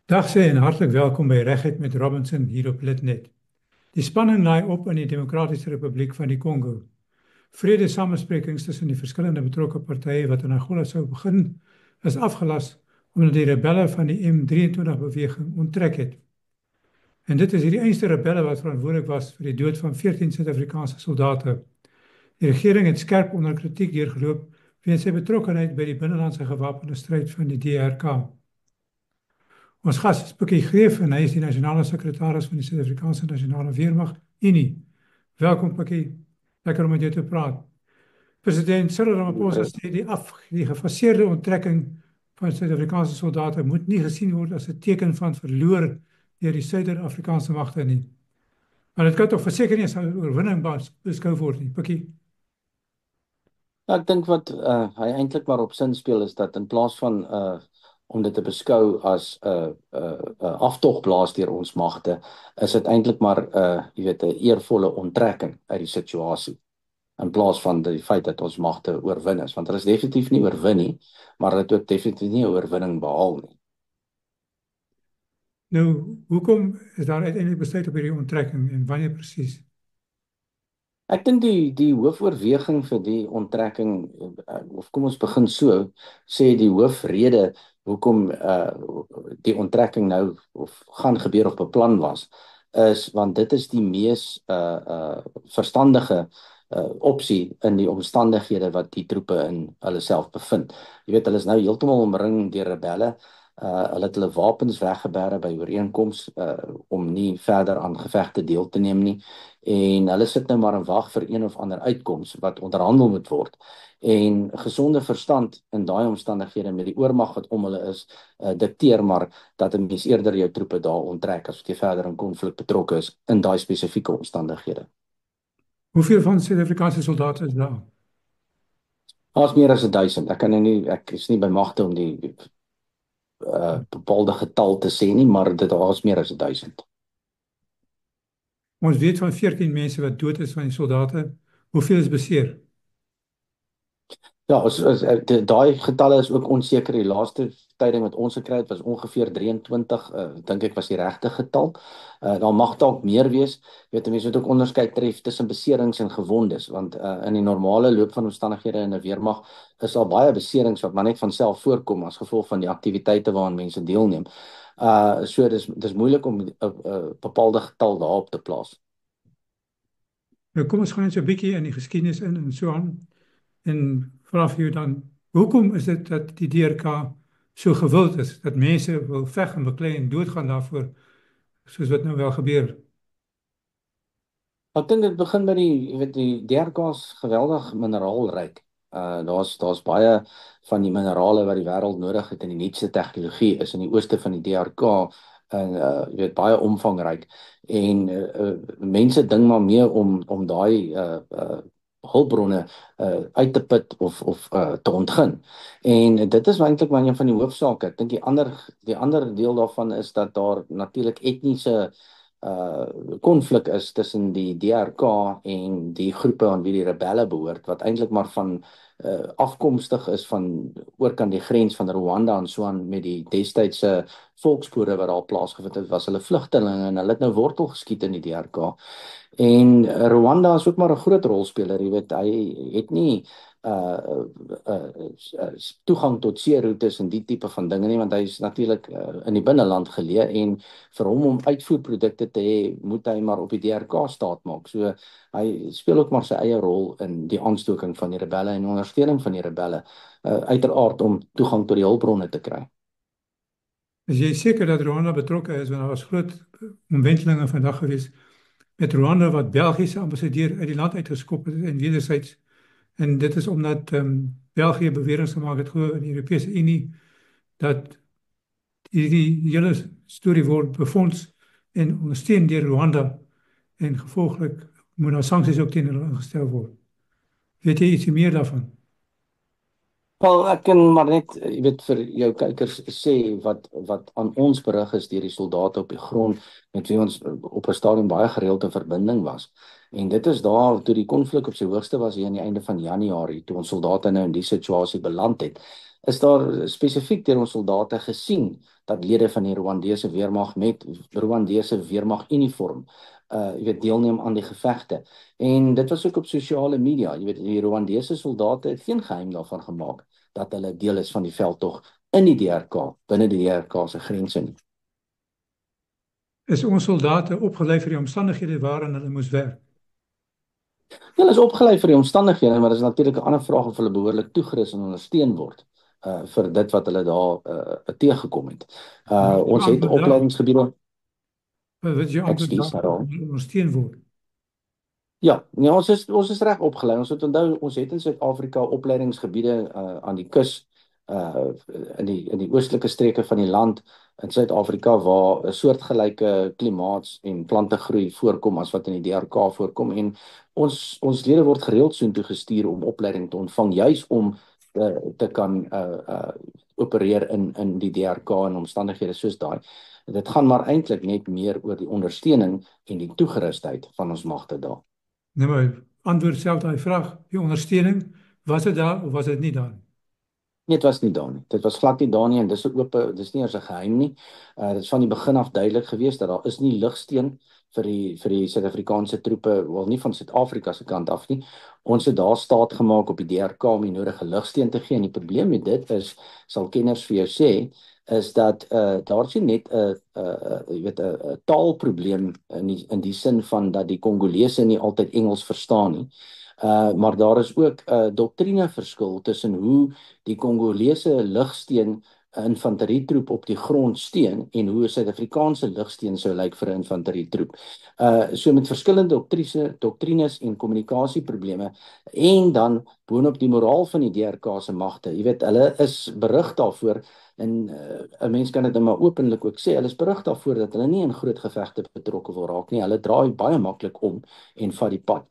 Dag sê en hartlik welkom by Reguit met Robinson hier op Litnet. Die spanning laai op in die Demokratiese Republiek van die Kongo. Vrede-samesprekings tussen die verskillende betrokke partye wat in Angola sou begin, is afgelas omdat die rebelle van die M23-beweging onttrek het. En dit is hierdie einste rebelle wat verantwoordelik was vir die dood van 14 Suid-Afrikaanse soldate. Die regering het skerp onder kritiek deurgeloop weens sy betrokkenheid by die binnelandse gewapende stryd van die DRK. Ons gas is Pikkie Greef en hy is die nasionale sekretaris van die Suid-Afrikaanse Nasionale Weermag, Unie. Welkom Pikkie, lekker om met jou te praat. President Cyril Ramaphosa sê die gefaseerde onttrekking van Suid-Afrikaanse soldate moet nie gesien word as 'n teken van verloor deur die Suider-Afrikaanse magte nie. Maar dit kan tog verseker nie as 'n oorwinning beskou word nie, Pikkie. Ja, ek dink wat hy eintlik maar op sin speel is dat in plaas van om dit te beskou as 'n aftogplaas deur ons magte, is dit eintlik maar 'n eervolle onttrekking uit die situasie in plaas van die feit dat ons magte oorwin is, want hulle is definitief nie oorwin nie, maar hulle het ook definitief nie 'n oorwinning behaal nie. Nou, hoekom is daar uiteindelik besluit op hierdie onttrekking en wanneer presies? Ek dink die hoofoorweging vir die onttrekking, of kom ons begin so, sê die hoofrede hoekom die onttrekking nou of gaan gebeur of beplan was, is want dit is die mees verstandige opsie in die omstandighede wat die troepe in hulle self bevind. Jy weet, hulle is nou heeltemal omring deur rebelle. Hulle het hulle wapens weggeberre by ooreenkoms om nie verder aan gevegte deel te neem nie. En hulle sit nou maar en wag vir een of ander uitkoms wat onderhandel moet word. En gesonde verstand in daai omstandighede met die oormag wat om hulle is, dikteer maar dat 'n mens eerder jou troepe daar onttrek as wat jy verder in konflik betrokke is in daai spesifieke omstandighede. Hoeveel van Suid-Afrikaanse soldate is daar? Daar's meer as 1000. Ek is nie by magte om die bepaalde getal te sê nie, maar dit is meer as 1000. Ons weet van 14 mense wat dood is van die soldate. Hoeveel is beseer? Ja, daai getalle is ook onseker. Die laaste tyding wat ons gekry het was ongeveer 23, dink ek was die regte getal. Daar mag dalk meer wees. Jy weet, mense moet ook onderskeid tref tussen beserings en gewondes, want in die normale loop van omstandighede in 'n weermag is daar baie beserings wat maar net van self voorkom as gevolg van die aktiwiteite waaraan mense deelneem. So dis moeilik om 'n bepaalde getal daarop te plaas. Nou kom ons gaan net so 'n bietjie in die geskiedenis in en so aan. En vra vir jou dan, hoekom is dit dat die DRK so gewild is, dat mense wil veg en beklei en doodgaan daarvoor, soos wat nou wel gebeur? Ek dink dit begin by jy weet, die DRK is geweldig mineraalryk. Daar's baie van die minerale wat die wêreld nodig het in die nuutste tegnologie is in die ooste van die DRK en jy weet, baie omvangryk. En mense ding maar mee om daai hulpbronne uit te put of te ontgin. En dit is eintlik maar een van die hoofsake. Ek dink die ander deel daarvan is dat daar natuurlik etniese konflik is tussen die DRK en die groepe aan wie die rebelle behoort, wat eintlik maar van afkomstig is van oorkant die grens van Rwanda en so aan met die destydse volksboere wat daar plaasgevind het, was hulle vlugtelinge en hulle het nou wortel geskiet in die DRK. En Rwanda is ook maar 'n groot rolspeler, jy weet, hy het nie toegang tot seeroutes en die tipe van dinge nie, want hy is natuurlik in die binneland geleë en vir hom om uitvoerprodukte te hê, moet hy maar op die DRK staat maak. So hy speel ook maar sy eie rol in die aanstoking van die rebelle en ondersteuning van die rebelle, uiteraard om toegang tot die hulpbronne te kry. Is jy seker dat Rwanda betrokke is, want daar was groot omwentelinge vandag gewees met Rwanda wat België se ambassadeur uit die land uitgeskop het en wederzijds. En dit is omdat België beweringe gemaak het in die Europese Unie dat die hele storie word befonds en ondersteun deur Rwanda en gevolglik moet daar sanksies ook teen hulle ingestel word. Weet jy iets meer daarvan? Wel, ek kan maar net, jy weet, vir jou kykers sê wat aan ons berig is deur die soldate op die grond met wie ons op 'n stadium baie gereeld in verbinding was. En dit is daar toe die konflik op sy hoogste was hier aan die einde van Januarie, toe ons soldate nou in die situasie beland het. is daar spesifiek deur ons soldate gesien dat lede van die Rwandese weermag met Rwandese weermag uniform jy weet deelneem aan die gevegte. En dit was ook op sosiale media. Jy weet die Rwandese soldate het geen geheim daarvan gemaak dat hulle deel is van die veldtog in die DRK, binne die DRK se grense nie. Is ons soldate opgelei vir die omstandighede waarin hulle moes werk? Hulle is opgelei vir die omstandighede, maar dit is natuurlik 'n ander vraag of hulle behoorlik toegerus en ondersteun word vir dit wat hulle daar teëgekom het. Ons het opleidingsgebiede. Wat is jou antwoord Ekskuus, daarop? Ondersteun word? Ja, nee, ons is reg opgelei. Ons moet onthou ons het in Suid-Afrika opleidingsgebiede aan die kus in die oostelike streke van die land in Suid-Afrika waar 'n soortgelyke klimaats en plantegroei voorkom as wat in die DRK voorkom en ons lede word gereeld soontoe gestuur om opleiding te ontvang juis om te kan opereer in die DRK en omstandighede soos daai. Dit gaan maar eintlik net meer oor die ondersteuning en die toegerusheid van ons magte daar. Nee, maar antwoord self daai vraag. Die ondersteuning, was dit daar of was dit nie daar nie? Nee, dit was nie daar nie. Dit was glad nie daar nie en dis 'n oop, dis nie eers 'n geheim nie. Dit is van die begin af duidelik gewees dat daar is nie lugsteun vir die Suid-Afrikaanse troepe, wel nie van Suid-Afrika se kant af nie. Ons het daar staat gemaak op die DRK om die nodige lugsteun te gee en die probleem met dit is, sal kenners vir jou sê, is dat daar is nie net 'n taalprobleem in die sin van dat die Kongolese nie altyd Engels verstaan nie. Maar daar is ook 'n doktrineverskil tussen hoe die Kongolese lugsteun 'n infanterietroep op die grond steun en hoe 'n Suid-Afrikaanse lugsteun sou lyk vir 'n infanterietroep. So met verskillende doktrines en kommunikasieprobleme en dan boonop die moraal van die DRK se magte. Jy weet, hulle is berig daarvoor en 'n mens kan dit maar openlik ook sê, hulle is berig daarvoor dat hulle nie in groot gevegte betrokke wil raak nie. Hulle draai baie maklik om en vat die pad.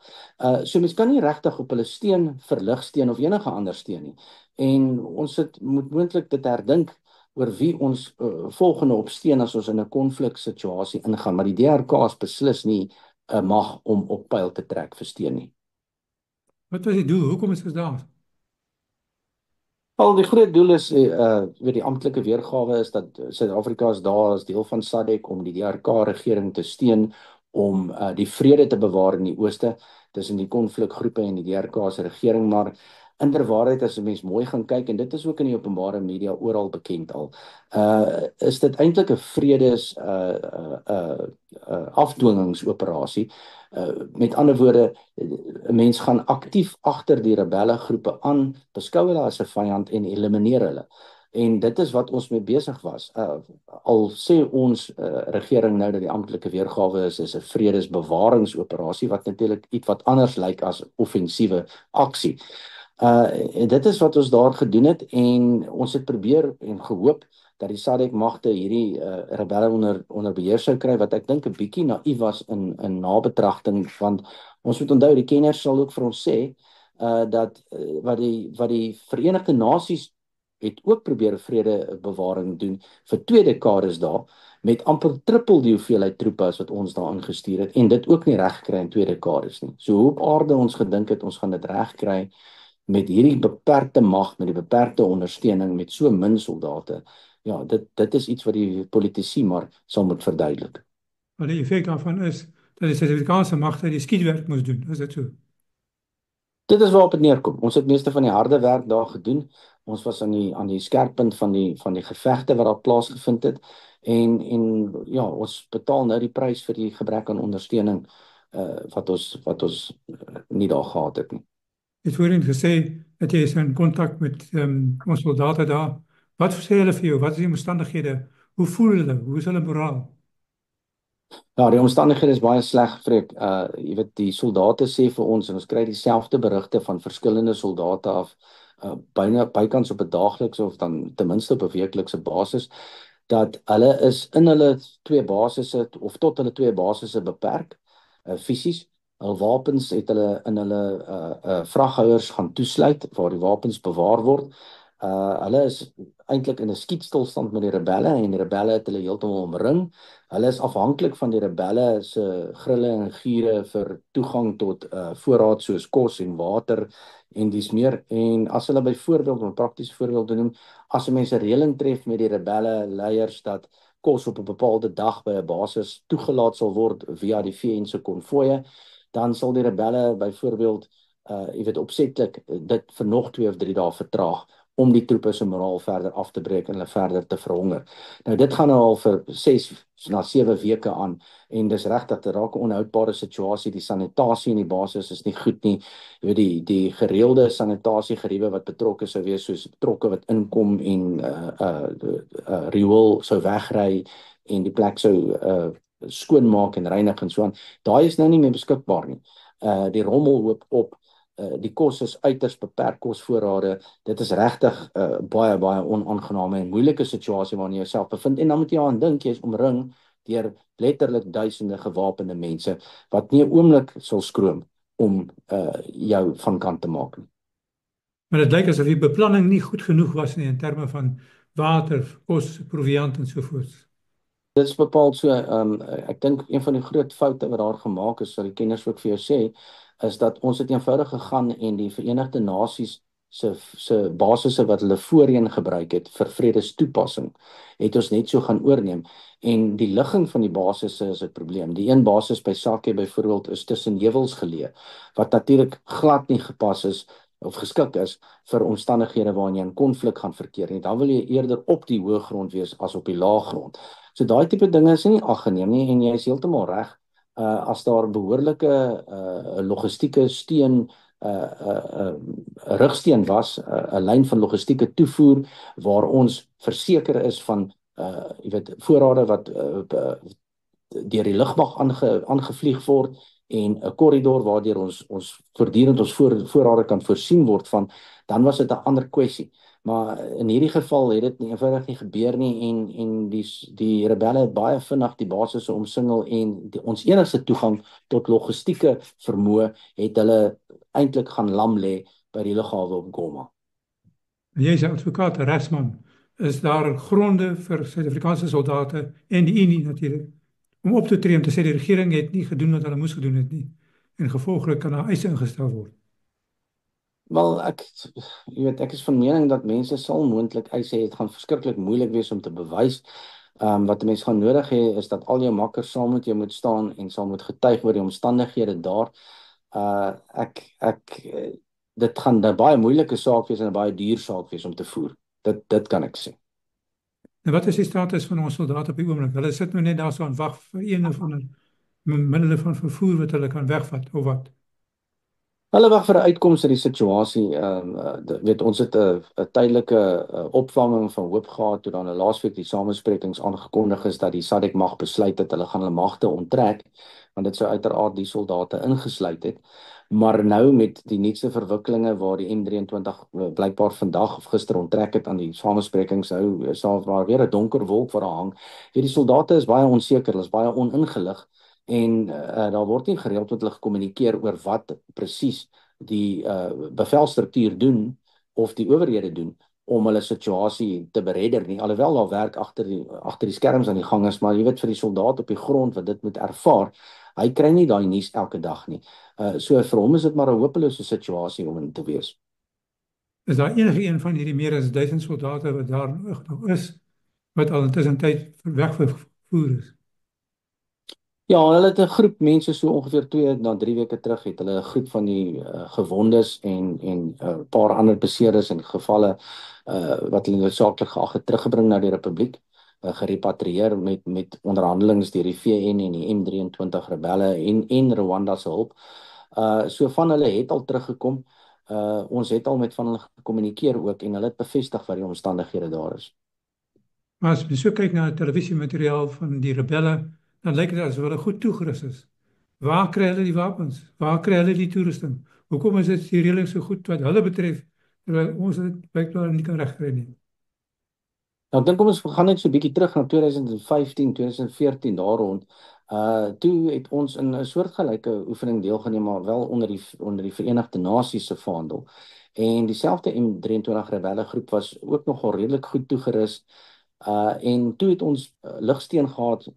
So mens kan nie regtig op hulle steun vir lugsteun of enige ander steun nie. En ons moet moontlik dit herdink oor wie ons volgende op steun as ons in 'n konfliksituasie ingaan, maar die DRK is beslis nie 'n mag om op pyl te trek vir steun nie. Wat was die doel? Hoekom is dit daar? Al die groot doel is weet die amptelike weergawe is dat Suid-Afrika is daar as deel van SADC om die DRK regering te steun om die vrede te bewaar in die ooste tussen die konflikgroepe en die DRK se regering, maar inderwaarheid as 'n mens mooi gaan kyk en dit is ook in die openbare media oral bekend al. Is dit eintlik 'n vredes afdwingingsoperasie. Met ander woorde, 'n mens gaan aktief agter die rebellegroepe aan, beskou hulle as 'n vyand en elimineer hulle. En dit is wat ons mee besig was. Al sê ons regering nou dat die amptelike weergawe is 'n vredesbewaringsoperasie wat natuurlik iets wat anders lyk as offensiewe aksie. En dit is wat ons daar gedoen het en ons het probeer en gehoop dat die SADC magte hierdie rebelle onder beheer sou kry, wat ek dink 'n bietjie naïef was in nabetragting, want ons moet onthou die kenners sal ook vir ons sê dat wat die Verenigde Nasies het ook probeer vredebewaring doen vir 2 dekades daar met amper triple die hoeveelheid troepe as wat ons daar ingestuur het en dit ook nie reg gekry in 2 dekades nie. So hoe op aarde ons gedink het ons gaan dit reg kry met hierdie beperkte mag, met die beperkte ondersteuning, met so min soldate. Ja, dit is iets wat die politici maar sal moet verduidelik. Maar die effek daarvan is dat die Suid-Afrikaanse magte die skietwerk moes doen. Is dit so? Dit is waarop dit neerkom. Ons het meeste van die harde werk daar gedoen. Ons was aan die skerppunt van die gevegte wat daar plaasgevind het en ja, ons betaal nou die prys vir die gebrek aan ondersteuning wat ons nie daar gehad het nie. Jy het voorheen gesê dat jy is in kontak met ons soldate daar. Wat sê hulle vir jou? Wat is die omstandighede? Hoe voel hulle? Hoe is hulle moraal? Ja, die omstandighede is baie sleg, Freek. Jy weet, die soldate sê vir ons en ons kry dieselfde berigte van verskillende soldate af, bykans op 'n daaglikse of dan ten minste op 'n weeklikse basis, dat hulle is in hulle 2 basisse of tot hulle 2 basisse beperk, fisies. Hul wapens het hulle in hulle vraghouers gaan toesluit waar die wapens bewaar word. Hulle is eintlik in 'n skietstilstand met die rebelle en die rebelle het hulle heeltemal omring. Hulle is afhanklik van die rebelle se grille en giere vir toegang tot voorraad soos kos en water en dis meer. En as hulle byvoorbeeld 'n praktiese voorbeeld noem, as 'n mens 'n reëling tref met die rebelle leiers dat kos op 'n bepaalde dag by 'n basis toegelaat sal word via die VN se konvoie, dan sal die rebelle byvoorbeeld opsetlik dit vir nog 2 of 3 dae vertraag om die troepe se moraal verder af te breek en hulle verder te verhonger. Nou dit gaan nou al vir 6 na 7 weke aan en dis regtig 'n raak 'n onhoudbare situasie. Die sanitasie in die basis is nie goed nie. Jy weet die gereelde sanitasiegeriewe wat betrokke sou wees, soos trokke wat inkom en riool sou wegry en die plek sou skoonmaak en reinig en so aan. Daai is nou nie meer beskikbaar nie. Die rommel hoop op. Die kos is uiters beperk, kosvoorrade. Dit is regtig baie onaangename en moeilike situasie waarin jy jouself bevind. En dan moet jy aan dink, jy is omring deur letterlik duisende gewapende mense wat nie 'n oomblik sal skroom om jou van kant te maak nie. Maar dit lyk asof die beplanning nie goed genoeg was nie in terme van water, kos, proviant en so voort. Dit is bepaald so. Ek dink een van die groot foute wat daar gemaak is, sal die kenners ook vir jou sê, is dat ons het eenvoudig gegaan en die Verenigde Nasies se basisse wat hulle voorheen gebruik het vir vredestoepassing, het ons net so gaan oorneem. En die ligging van die basisse is 'n probleem. Die een basis by Sake byvoorbeeld is tussen heuwels geleë, wat natuurlik glad nie gepas is of geskik is vir omstandighede waarin jy in konflik gaan verkeer nie. Dan wil jy eerder op die hoë grond wees as op die lae grond. So daai tipe dinge is nie aggeneem nie en jy is heeltemal reg. As daar behoorlike logistieke steun rugsteen was, 'n lyn van logistieke toevoer waar ons verseker is van voorrade wat deur die lugmag aangevlieg word en 'n korridor waardeur ons voortdurend ons voorrade kan voorsien word van, dan was dit 'n ander kwessie. Maar in hierdie geval het dit eenvoudig nie gebeur nie en die rebelle het baie vinnig die basisse omsingel en ons enigste toegang tot logistieke vermoë het hulle eintlik gaan lam lê by die lughawe op Goma. En jy is 'n advokaat, 'n regsman. Is daar gronde vir Suid-Afrikaanse soldate en die Unie natuurlik om op te tree om te sê die regering het nie gedoen wat hulle moes gedoen het nie en gevolglik kan daar eise ingestel word? Wel, ek is van mening dat mense sal moontlik eise het, gaan verskriklik moeilik wees om te bewys. Wat 'n mens gaan nodig hê is dat al jou makkers saam met jou moet staan en sal moet getuig oor die omstandighede daar. Dit gaan 'n baie moeilike saak wees en 'n baie duur saak wees om te voer. Dit kan ek sê. En wat is die status van ons soldate op die oomblik? Hulle sit nou net daar so aan wag vir een of ander middele van vervoer wat hulle kan wegvat of wat? Hulle wag vir 'n uitkoms uit die situasie. Ons het 'n tydelike opvanging van hoop gehad toe dan laasweek die samesprekings aangekondig is dat die SADC mag besluit dat hulle gaan hulle magte onttrek, want dit sou uiteraard die soldate ingesluit het. Maar nou met die nuutste verwikkelinge waar die M23 blykbaar vandag of gister onttrek het aan die samesprekings, nou is daar maar weer 'n donker wolk wat daar hang. Die soldate is baie onseker, hulle is baie oningelig. En daar word nie gereeld met hulle gekommunikeer oor wat presies die bevelstruktuur doen of die owerhede doen om hulle situasie te beredder nie. Alhoewel daar werk agter die skerms aan die gang is, maar jy weet vir die soldaat op die grond wat dit moet ervaar, hy kry nie daai nuus elke dag nie. So vir hom is dit maar 'n hopelose situasie om in te wees. Is daar enige een van hierdie meer as 1000 soldate wat daar nog is wat al intussen tyd weggevoer is? Ja, hulle het 'n groep mense so ongeveer 2 na 3 weke terug het hulle 'n groep van die gewondes en 'n paar ander beseerdes en gevalle wat hulle noodsaaklik geag het teruggebring na die Republiek, gerepatrieer met onderhandelings deur die VN en die M23 rebelle en Rwanda se hulp. So van hulle het al teruggekom. Ons het al met van hulle gekommunikeer ook en hulle het bevestig wat die omstandighede daar is. Maar as jy so kyk na die televisiemateriaal van die rebelle, dan lyk dit asof hulle goed toegerus is. Waar kry hulle die wapens? Waar kry hulle die toerusting? Hoekom is dit die reëling so goed wat hulle betref, terwyl ons dit blykbaar nie kan regkry nie? Nou, ek dink ons gaan net so 'n bietjie terug na 2015, 2014 daar rond. Toe het ons in 'n soortgelyke oefening deelgeneem, maar wel onder die Verenigde Nasies se vaandel. En dieselfde M23 rebelle groep was ook nogal redelik goed toegerus. En toe het ons lugsteen gehad,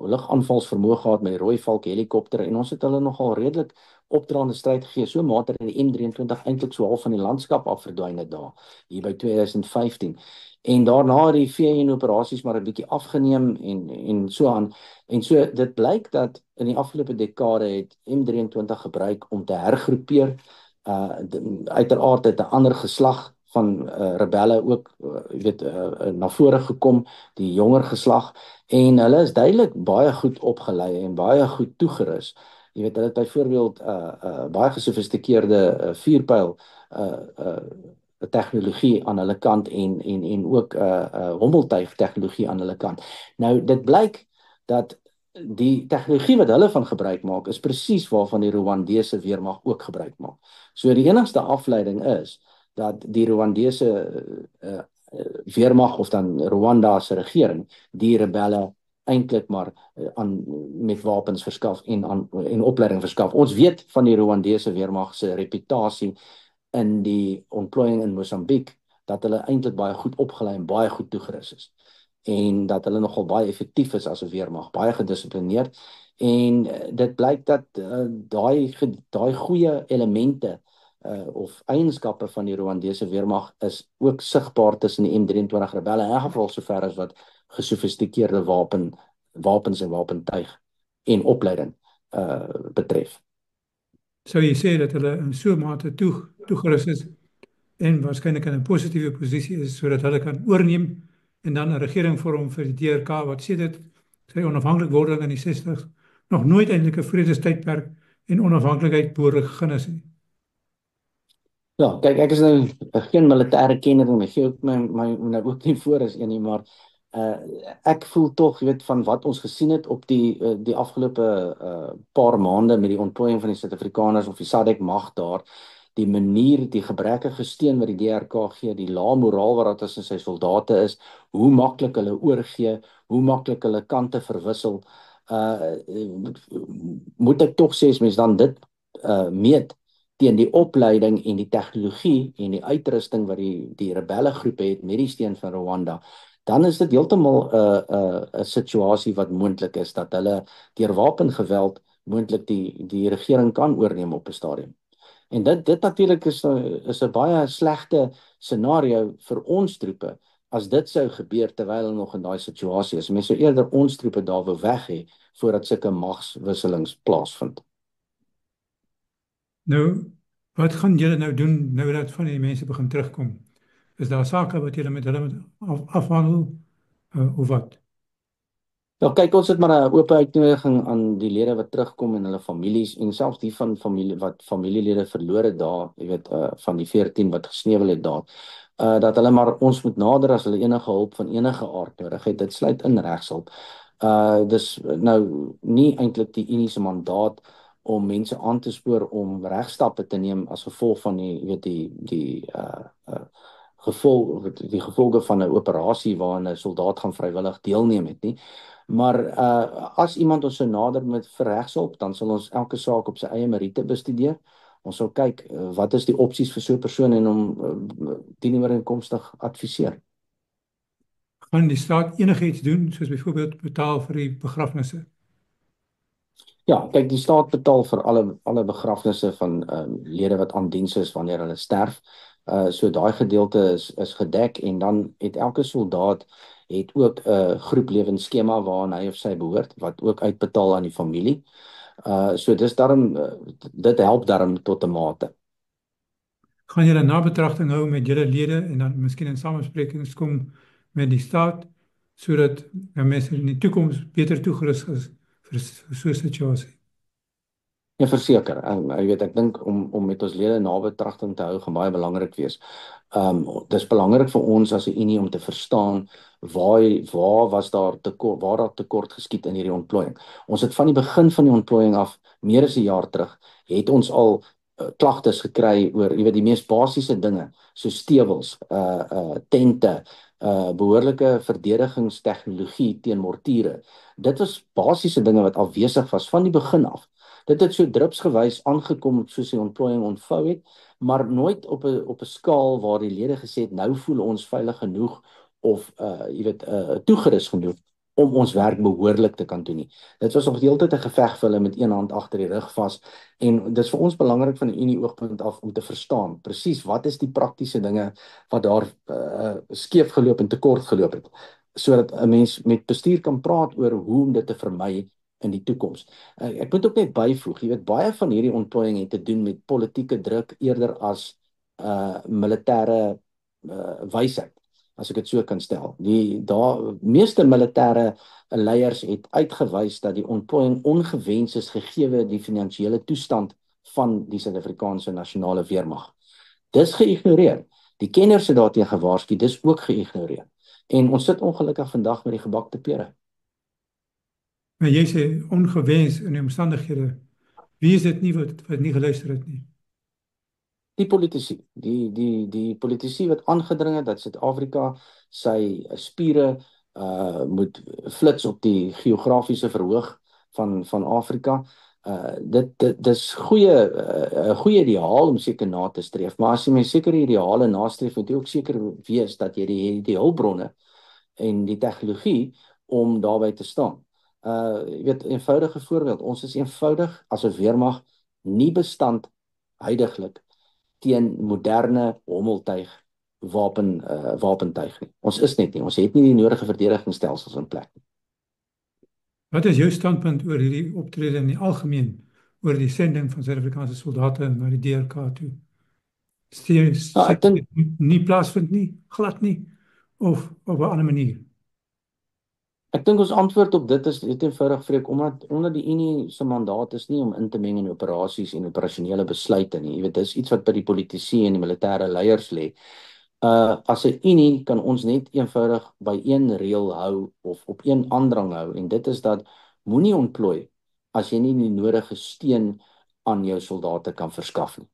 lugaanvalsvermoë gehad met die Rooivalk helikopter en ons het hulle nogal redelik opdraande stryd gegee, so mate dat die M23 eintlik so half van die landskap af verdwyn het daar, hier by 2015. En daarna het die VN operasies maar 'n bietjie afgeneem en so aan. En so dit blyk dat in die afgelope dekade het M23 gebruik om te hergroepeer. Uiteraard het 'n ander geslag van rebelle ook na vore gekom, die jonger geslag, en hulle is duidelik baie goed opgelei en baie goed toegerus. Jy weet, hulle het byvoorbeeld baie gesofistikeerde vuurpyl tegnologie aan hulle kant en ook hommeltuig tegnologie aan hulle kant. Nou dit blyk dat die tegnologie wat hulle van gebruik maak is presies waarvan die Rwandese weermag ook gebruik maak. So die enigste afleiding is dat die Rwandese weermag of dan Rwanda se regering die rebelle eintlik maar met wapens verskaf en opleiding verskaf. Ons weet van die Rwandese weermag se reputasie in die ontplooiing in Mosambiek dat hulle eintlik baie goed opgelei en baie goed toegerus is. En dat hulle nogal baie effektief is as 'n weermag, baie gedissiplineerd. En dit blyk dat daai goeie elemente of eienskappe van die Rwandese weermag is ook sigbaar tussen die M23 rebelle, in 'n geval sover as wat gesofistikeerde wapens en wapentuig en opleiding betref. Sou jy sê dat hulle in so 'n mate toegerus is en waarskynlik in 'n positiewe posisie is sodat hulle kan oorneem en dan 'n regering vorm vir die DRK wat sedert sy onafhanklikwording in die 60's nog nooit eintlik 'n vredestydperk en onafhanklikheid behoorlik gegee is nie? Ja, kyk, ek is nou geen militêre kenner nie, gee ook my nou ook nie voor as een nie, maar ek voel tog, jy weet, van wat ons gesien het op die afgelope paar maande met die ontplooiing van die Suid-Afrikaners of die SADC mag daar, die manier, die gebrekkige steun wat die DRK gee, die lae moraal wat daar tussen sy soldate is, hoe maklik hulle oorgee, hoe maklik hulle kante verwissel, moet ek tog sê as mens dan dit meet teen die opleiding en die tegnologie en die uitrusting wat die rebelle groepe het met die steun van Rwanda, dan is dit heeltemal 'n situasie wat moontlik is dat hulle deur wapengeweld moontlik die regering kan oorneem op 'n stadium. En dit natuurlik is 'n baie slegte scenario vir ons troepe as dit sou gebeur terwyl hulle nog in daai situasie is. Mense sou eerder ons troepe daar wou weg hê voordat sulke magswisselings plaasvind. Nou, wat gaan julle nou doen nou dat van die mense begin terugkom? Is daar sake wat julle met hulle moet afhandel of wat? Ja, kyk, ons het maar 'n oop uitnodiging aan die lede wat terugkom en hulle families en selfs die van familielede verloor het daar, jy weet, van die 14 wat gesneuwel het daar, dat hulle maar ons moet nader as hulle enige hulp van enige aard nodig het. Dit sluit in regshulp. Dis nou nie eintlik die Unie se mandaat om mense aan te spoor om regstappe te neem as gevolg van die gevolge van 'n operasie waarin 'n soldaat gaan vrywillig deelneem het nie. Maar as iemand ons sou nader met vir regshulp, dan sal ons elke saak op sy eie meriete bestudeer. Ons sal kyk wat is die opsies vir so 'n persoon en hom dienooreenkomstig adviseer. Gaan die staat enigiets doen, soos byvoorbeeld betaal vir die begrafnisse? Ja, kyk, die staat betaal vir alle begrafnisse van lede wat aan diens is wanneer hulle sterf. So daai gedeelte is gedek en dan het elke soldaat het ook 'n groeplewensskema waaraan hy of sy behoort wat ook uitbetaal aan die familie. So dis daarom dit help daarom tot 'n mate. Gaan julle nabetragting hou met julle lede en dan miskien in samesprekings kom met die staat sodat mense in die toekoms beter toegerus is vir so 'n situasie? Ja, verseker. Jy weet, ek dink om met ons lede nabetragting te hou gaan baie belangrik wees. Dis belangrik vir ons as 'n unie om te verstaan waar daar tekort geskied in hierdie ontplooiing. Ons het van die begin van die ontplooiing af, meer as 'n jaar terug, het ons al klagtes gekry oor, jy weet, die mees basiese dinge, so stewels, tente, behoorlike verdedigingstegnologie teen mortiere. Dit was basiese dinge wat afwesig was van die begin af. Dit het so drupsgewys aangekom soos die ontplooiing ontvou het, maar nooit op 'n skaal waar die lede gesê het nou voel ons veilig genoeg of toegerus genoeg om ons werk behoorlik te kan doen nie. Dit was nog deeltyd 'n geveg vir hulle met een hand agter die rug vas en dit is vir ons belangrik van 'n Unie oogpunt af om te verstaan presies wat is die praktiese dinge wat daar skeef geloop en tekort geloop het sodat 'n mens met bestuur kan praat oor hoe om dit te vermy in die toekoms. Ek moet ook net byvoeg, jy weet baie van hierdie ontplooiing het te doen met politieke druk eerder as militêre wysheid, as ek dit so kan stel. Die meeste militêre leiers het uitgewys dat die ontplooiing ongewens is gegee die finansiële toestand van die Suid-Afrikaanse nasionale weermag. Dis geïgnoreer. Die kenners het daarteen gewaarsku, dis ook geïgnoreer. En ons sit ongelukkig vandag met die gebakte pere. Maar jy sê ongewens in die omstandighede. Wie is dit nie wat nie geluister het nie? Die politici, die politici wat aangedring het dat Suid-Afrika sy spiere moet flits op die geografiese verhoog van Afrika. Dis goeie ideaal om seker na te streef, maar as jy my sekere ideale nastreef, moet jy ook seker wees dat jy die hulpbronne en die tegnologie om daarby te staan. Jy weet, eenvoudige voorbeeld, ons is eenvoudig as 'n weermag nie bestand huidiglik teen moderne hommeltuig wapentuig nie. Ons is net nie, ons het nie die nodige verdedigingsstelsels in plek nie. Wat is jou standpunt oor hierdie optrede in die algemeen, oor die sending van Suid-Afrikaanse soldate na die DRK toe? Ek dink Nie plaasvind nie, glad nie, of op 'n ander manier? ons antwoord op dit is net eenvoudig vreek omdat die Unie se mandaat is nie om in te meng in operasies en operasionele besluite nie. Jy weet, dis iets wat by die politici en die militêre leiers lê. As 'n Unie kan ons net eenvoudig by een reël hou of op een aandrang hou en dit is dat moenie ontplooi as jy nie die nodige steun aan jou soldate kan verskaf nie.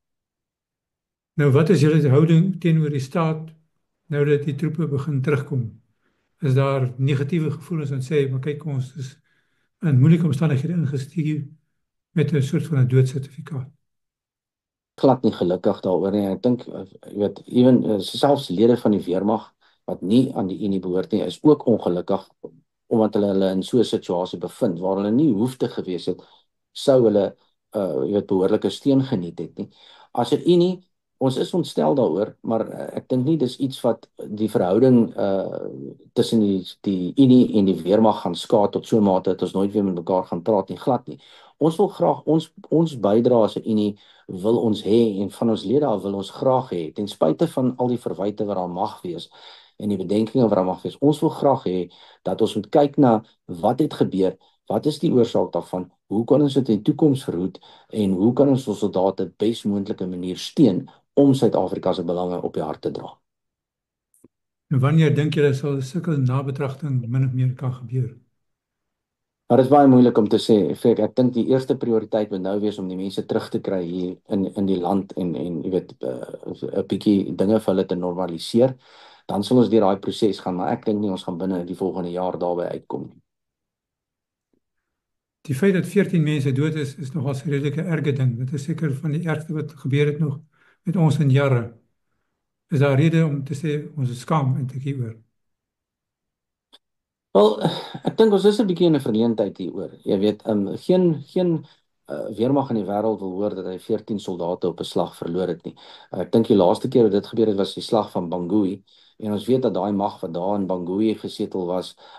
Nou, wat is julle houding teenoor die staat nou dat die troepe begin terugkom? Is daar negatiewe gevoelens en sê, maar kyk, ons is in moeilike omstandighede ingestuur met 'n soort van 'n doodsertifikaat? Glad nie gelukkig daaroor nie. Ek dink jy weet selfs lede van die weermag wat nie aan die Unie behoort nie, is ook ongelukkig omdat hulle in so 'n situasie bevind waar hulle nie hoef te gewees het sou hulle behoorlike steun geniet het nie. As 'n Unie, ons is ontstel daaroor, maar ek dink nie dis iets wat die verhouding tussen die Unie en die weermag gaan skaad tot so 'n mate dat ons nooit weer met mekaar gaan praat nie, glad nie. Ons wil graag ons bydra as 'n Unie wil ons hê en van ons lede af wil ons graag hê ten spyte van al die verwyte wat daar mag wees en die bedenkinge wat daar mag wees. Ons wil graag hê dat ons moet kyk na wat het gebeur, wat is die oorsaak daarvan, hoe kan ons dit in die toekoms verhoed en hoe kan ons soldate op bes moontlike manier steun om Suid-Afrika se belange op die hart te dra. En wanneer dink julle sal sulke nabetragting min of meer kan gebeur? Maar dit is baie moeilik om te sê. Ek dink die eerste prioriteit moet nou wees om die mense terug te kry hier in die land en jy weet 'n bietjie dinge vir hulle te normaliseer. Dan sal ons deur daai proses gaan, maar ek dink nie ons gaan binne die volgende jaar daarby uitkom nie. Die feit dat 14 mense dood is nogal 'n redelike erge ding. Dit is seker van die ergste wat gebeur het nog met ons in jare. Is daar rede om te sê ons is skaam eintlik hieroor? Wel, ek dink ons is 'n bietjie in 'n verleentheid hieroor. Jy weet, geen weermag in die wêreld wil hoor dat hy 14 soldate op 'n slag verloor het nie. Ek dink die laaste keer dat dit gebeur het was die slag van Bangui en ons weet dat daai mag wat daar in Bangui gesetel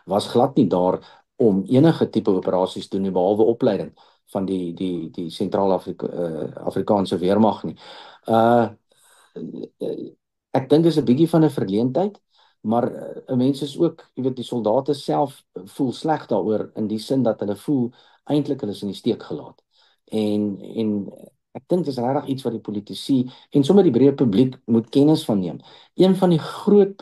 was glad nie daar om enige tipe operasies te doen nie behalwe opleiding van die Sentraal-Afrikaanse weermag nie. Uh ek dink dis 'n bietjie van 'n verleentheid. Maar 'n mens is ook, jy weet, die soldate self voel sleg daaroor in die sin dat hulle voel eintlik hulle is in die steek gelaat. En ek dink dis regtig iets wat die politici en sommer die breë publiek moet kennis van neem. Een van die groot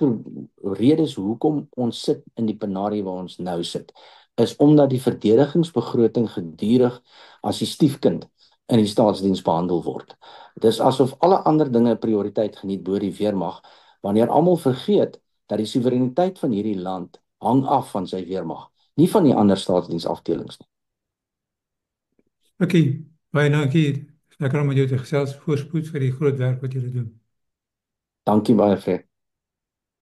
redes hoekom ons sit in die penarie waar ons nou sit, is omdat die verdedigingsbegroting gedurig as die stiefkind in die staatsdiens behandel word. Dis asof alle ander dinge prioriteit geniet bo die weermag, wanneer almal vergeet dat die soewereiniteit van hierdie land hang af van sy weermag, nie van die ander staatsdiensafdelings nie. Okay, baie dankie Lekker om met jou te gesels, voorspoed vir die groot werk wat julle doen. Dankie baie, Fred.